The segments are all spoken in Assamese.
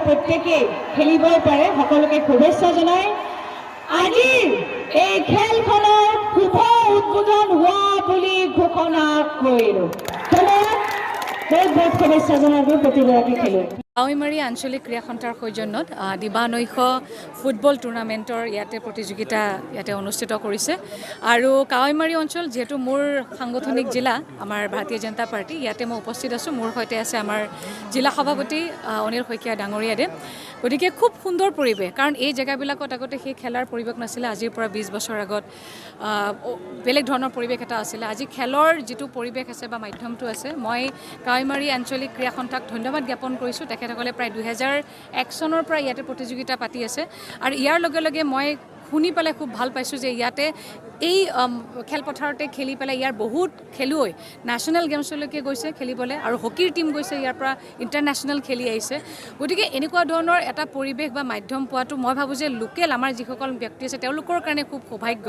প্ৰত্যেকে খেলিব পাৰে সকলোকে শুভেচ্ছা জনাই আজি এই খেলখনৰ শুভ উদ্বোধন হোৱা বুলি ঘোষণা কৰিলো। বহুত শুভেচ্ছা জনালো প্ৰতিগৰাকী খেলুৱৈ। কাৱৈমাৰী আঞ্চলিক ক্ৰীড়া সন্থাৰ সৌজন্যত দিবানৈশ ফুটবল টুৰ্ণামেণ্টৰ ইয়াতে প্ৰতিযোগিতা ইয়াতে অনুষ্ঠিত কৰিছে আৰু কাৱৈমাৰী অঞ্চল যেহেতু মোৰ সাংগঠনিক জিলা আমাৰ ভাৰতীয় জনতা পাৰ্টি ইয়াতে মই উপস্থিত আছোঁ। মোৰ সৈতে আছে আমাৰ জিলা সভাপতি অনিল শইকীয়া ডাঙৰীয়াদেৱ। গতিকে খুব সুন্দৰ পৰিৱেশ, কাৰণ এই জেগাবিলাকত আগতে সেই খেলাৰ পৰিৱেশ নাছিলে। আজিৰ পৰা 20 বছৰ আগত বেলেগ ধৰণৰ পৰিৱেশ এটা আছিলে। আজি খেলৰ যিটো পৰিৱেশ আছে বা মাধ্যমটো আছে, মই কাৱৈমাৰী আঞ্চলিক ক্ৰীড়া সন্থাক ধন্যবাদ জ্ঞাপন কৰিছোঁ। তেখেতসকলে প্ৰায় 2001 চনৰ পৰা ইয়াতে প্ৰতিযোগিতা পাতি আছে আৰু ইয়াৰ লগে লগে মই শুনি পেলাই খুব ভাল পাইছোঁ যে ইয়াতে এই খেলপথাৰতে খেলি পেলাই ইয়াৰ বহুত খেলুৱৈ নেশ্যনেল গেমছলৈকে গৈছে খেলিবলৈ আৰু হকীৰ টীম গৈছে ইয়াৰ পৰা ইণ্টাৰনেশ্যনেল খেলি আহিছে। গতিকে এনেকুৱা ধৰণৰ এটা পৰিৱেশ বা মাধ্যম পোৱাটো মই ভাবোঁ যে লোকেল আমাৰ যিসকল ব্যক্তি আছে তেওঁলোকৰ কাৰণে খুব সৌভাগ্য।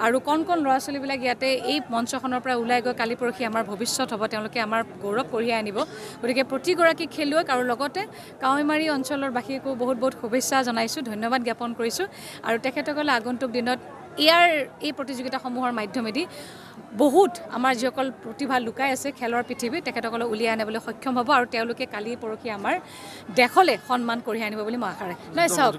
আৰু কণ ল'ৰা ছোৱালীবিলাক ইয়াতে এই মঞ্চখনৰ পৰা ওলাই গৈ কালি পৰহি আমাৰ ভৱিষ্যত হ'ব, তেওঁলোকে আমাৰ গৌৰৱ কঢ়িয়াই আনিব। গতিকে প্ৰতিগৰাকী খেলুৱৈক আৰু লগতে কাৱৈমাৰী অঞ্চলৰ বাসীকো বহুত বহুত শুভেচ্ছা জনাইছোঁ, ধন্যবাদ জ্ঞাপন কৰিছোঁ। আৰু তেখেতসকলে আগন্তুক দিনত এই প্ৰতিযোগিতাসমূহৰ মাধ্যমেদি বহুত আমাৰ যিসকল প্ৰতিভা লুকাই আছে খেলৰ পৃথিৱীত তেখেতসকলক উলিয়াই আনিবলৈ সক্ষম হ'ব আৰু তেওঁলোকে কালি পৰহি আমাৰ দেশলৈ সন্মান কঢ়িয়াই আনিব বুলি মই আশা ৰাখিছোঁ। নাই চাওক,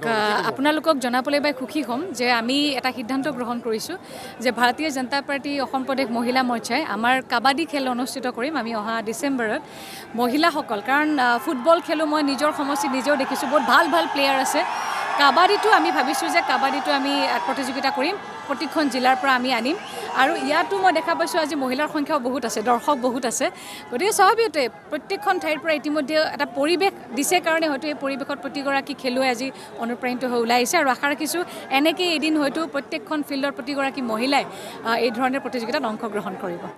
আপোনালোকক জনাবলৈ বাই সুখী হ'ম যে আমি এটা সিদ্ধান্ত গ্ৰহণ কৰিছোঁ যে ভাৰতীয় জনতা পাৰ্টি অসম প্ৰদেশ মহিলা মৰ্চাই আমাৰ কাবাডী খেল অনুষ্ঠিত কৰিম আমি অহা ডিচেম্বৰত। মহিলাসকল, কাৰণ ফুটবল খেলোঁ মই নিজৰ সমষ্টিত নিজেও দেখিছোঁ বহুত ভাল ভাল প্লেয়াৰ আছে। কাবাডীটো আমি ভাবিছোঁ যে কাবাডীটো আমি প্ৰতিযোগিতা কৰিম, প্ৰতিখন জিলাৰ পৰা আমি আনিম আৰু ইয়াতো মই দেখা পাইছোঁ আজি মহিলাৰ সংখ্যাও বহুত আছে, দৰ্শক বহুত আছে। গতিকে স্বাভাৱিকতে প্ৰত্যেকখন ঠাইৰ পৰা ইতিমধ্যে এটা পৰিৱেশ দিছে কাৰণে হয়তো এই পৰিৱেশত প্ৰতিগৰাকী খেলুৱৈ আজি অনুপ্ৰাণিত হৈ ওলাই আহিছে আৰু আশা ৰাখিছোঁ এনেকৈ এদিন হয়তো প্ৰত্যেকখন ফিল্ডৰ প্ৰতিগৰাকী মহিলাই এই ধৰণৰ প্ৰতিযোগিতাত অংশগ্ৰহণ কৰিব।